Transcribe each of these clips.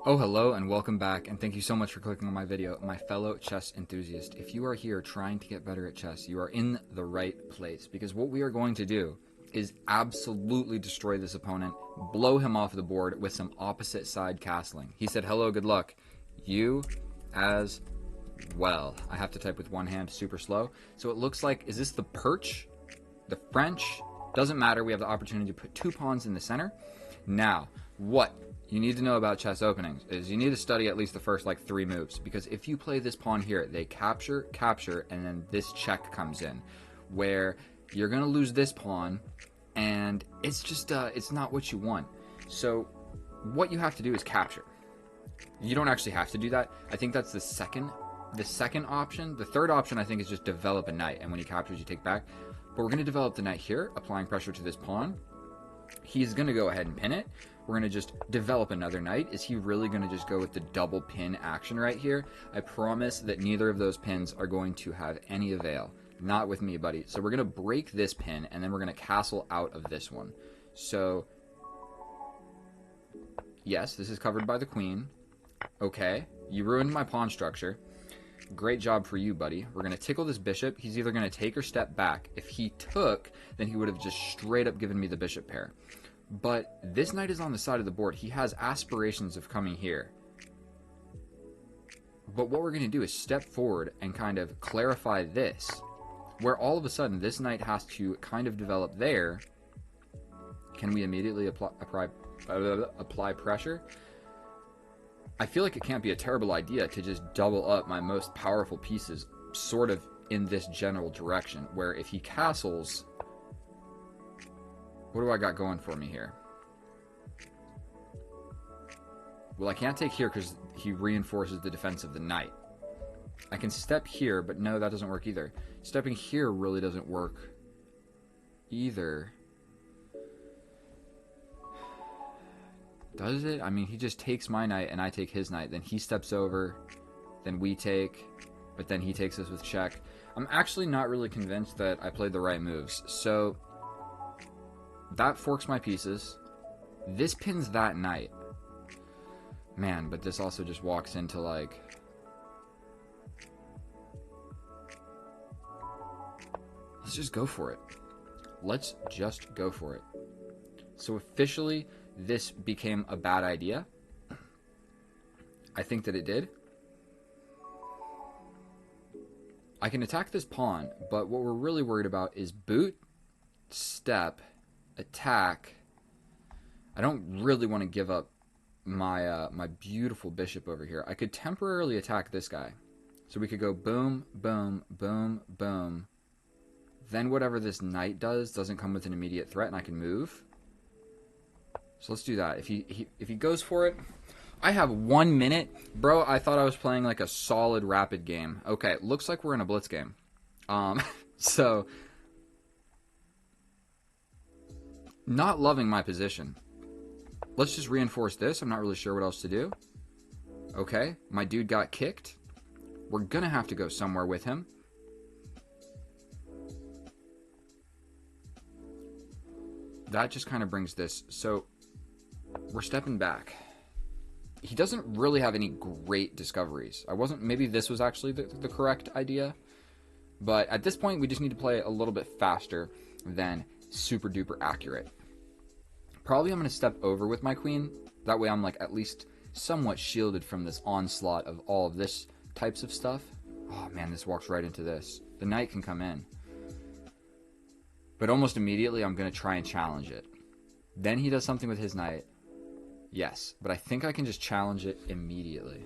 Oh, hello and welcome back, and thank you so much for clicking on my video, my fellow chess enthusiast. If you are here trying to get better at chess, you are in the right place, because what we are going to do is absolutely destroy this opponent, blow him off the board with some opposite side castling. He said, hello, good luck. You as well. I have to type with one hand super slow. So it looks like, is this the perch? The French? Doesn't matter, we have the opportunity to put two pawns in the center. Now, what you need to know about chess openings is you need to study at least the first like 3 moves, because if you play this pawn here, they capture, and then this check comes in, where you're gonna lose this pawn, and it's just it's not what you want. So what you have to do is capture. You don't actually have to do that. I think that's the second option. The third option I think is just develop a knight, and when he captures you take back. But we're gonna develop the knight here, applying pressure to this pawn. He's gonna go ahead and pin it. We're going to just develop another knight. Is he really going to just go with the double pin action right here? I promise that neither of those pins are going to have any avail. Not with me, buddy. So we're going to break this pin, and then we're going to castle out of this one. So, yes, this is covered by the queen. Okay, you ruined my pawn structure. Great job for you, buddy. We're going to tickle this bishop. He's either going to take or step back. If he took, then he would have just straight up given me the bishop pair. But this knight is on the side of the board. He has aspirations of coming here. But what we're going to do is step forward and kind of clarify this, where all of a sudden this knight has to kind of develop there. Can we immediately apply pressure? I feel like it can't be a terrible idea to just double up my most powerful pieces sort of in this general direction, where if he castles... What do I got going for me here? Well, I can't take here because he reinforces the defense of the knight. I can step here, but no, that doesn't work either. Stepping here really doesn't work either. Does it? I mean, he just takes my knight and I take his knight. Then he steps over. Then we take. But then he takes us with check. I'm actually not really convinced that I played the right moves. So... that forks my pieces. This pins that knight. Man, but this also just walks into like... let's just go for it. Let's just go for it. So officially, this became a bad idea. I think that it did. I can attack this pawn, but what we're really worried about is boot, step... attack. I don't really want to give up my my beautiful bishop over here. I could temporarily attack this guy. So we could go boom, boom, boom, boom. Then whatever this knight does doesn't come with an immediate threat, and I can move. So let's do that. If he goes for it, I have 1 minute. Bro, I thought I was playing like a solid rapid game. Okay, looks like we're in a blitz game. So... not loving my position. Let's just reinforce this. I'm not really sure what else to do. Okay, my dude got kicked. We're gonna have to go somewhere with him. That just kind of brings this. So, we're stepping back. He doesn't really have any great discoveries. Maybe this was actually the correct idea. But at this point, we just need to play a little bit faster than super duper accurate. Probably I'm going to step over with my queen. That way I'm like at least somewhat shielded from this onslaught of all of this types of stuff. Oh man, this walks right into this. The knight can come in. But almost immediately I'm going to try and challenge it. Then he does something with his knight. Yes, but I think I can just challenge it immediately.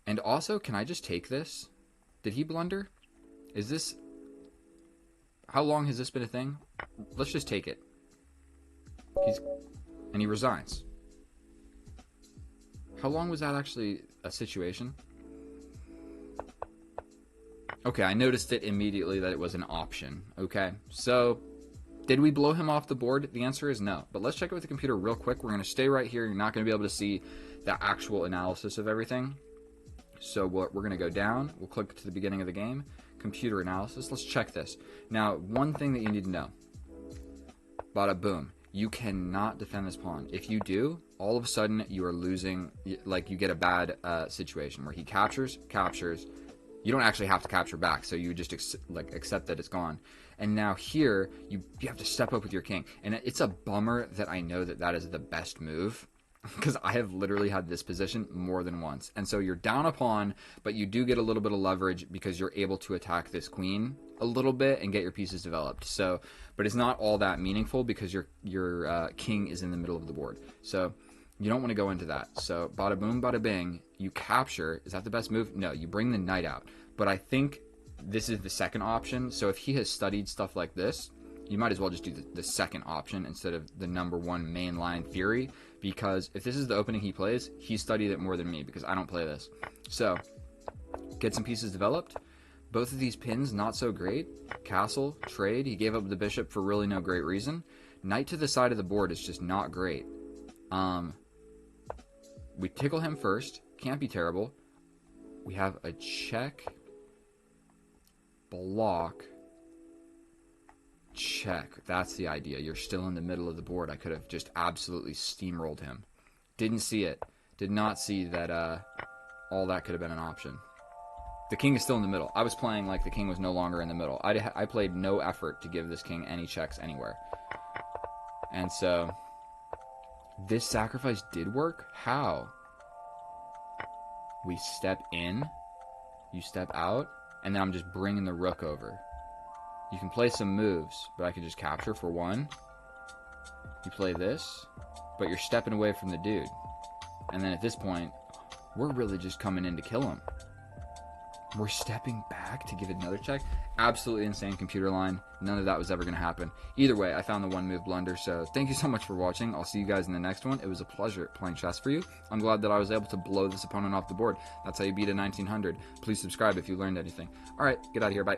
And also, can I just take this? Did he blunder? Is this... how long has this been a thing? Let's just take it. And he resigns. How long was that actually a situation? Okay, I noticed it immediately that it was an option. Okay, so did we blow him off the board? The answer is no. But let's check it with the computer real quick. We're going to stay right here. You're not going to be able to see the actual analysis of everything. So we're going to go down. We'll click to the beginning of the game. Computer analysis. Let's check this. Now, one thing that you need to know. Bada boom. You cannot defend this pawn. If you do, all of a sudden you are losing, like you get a bad situation where he captures. You don't actually have to capture back, so you just accept that it's gone. And now here, you have to step up with your king. And it's a bummer that I know that is the best move, because I have literally had this position more than once. And so you're down a pawn, but you do get a little bit of leverage because you're able to attack this queen a little bit and get your pieces developed. So, but it's not all that meaningful because your king is in the middle of the board. So you don't want to go into that. So bada boom, bada bing, you capture. Is that the best move? No, you bring the knight out. But I think this is the second option. So if he has studied stuff like this, you might as well just do the second option instead of the number one mainline theory, because if this is the opening he plays, he studied it more than me because I don't play this. So get some pieces developed. Both of these pins, not so great. Castle, trade. He gave up the bishop for really no great reason. Knight to the side of the board is just not great. We tickle him first. Can't be terrible. We have a check. Block. Check. That's the idea. You're still in the middle of the board. I could have just absolutely steamrolled him. Didn't see it. Did not see that all that could have been an option. The king is still in the middle. I was playing like the king was no longer in the middle. I played no effort to give this king any checks anywhere. And so this sacrifice did work? How? We step in. You step out. And then I'm just bringing the rook over. You can play some moves, but I could just capture for one. You play this, but you're stepping away from the dude. And then at this point, we're really just coming in to kill him. We're stepping back to give it another check. Absolutely insane computer line. None of that was ever going to happen. Either way, I found the one move blunder. So thank you so much for watching. I'll see you guys in the next one. It was a pleasure playing chess for you. I'm glad that I was able to blow this opponent off the board. That's how you beat a 1900. Please subscribe if you learned anything. All right, get out of here. Bye.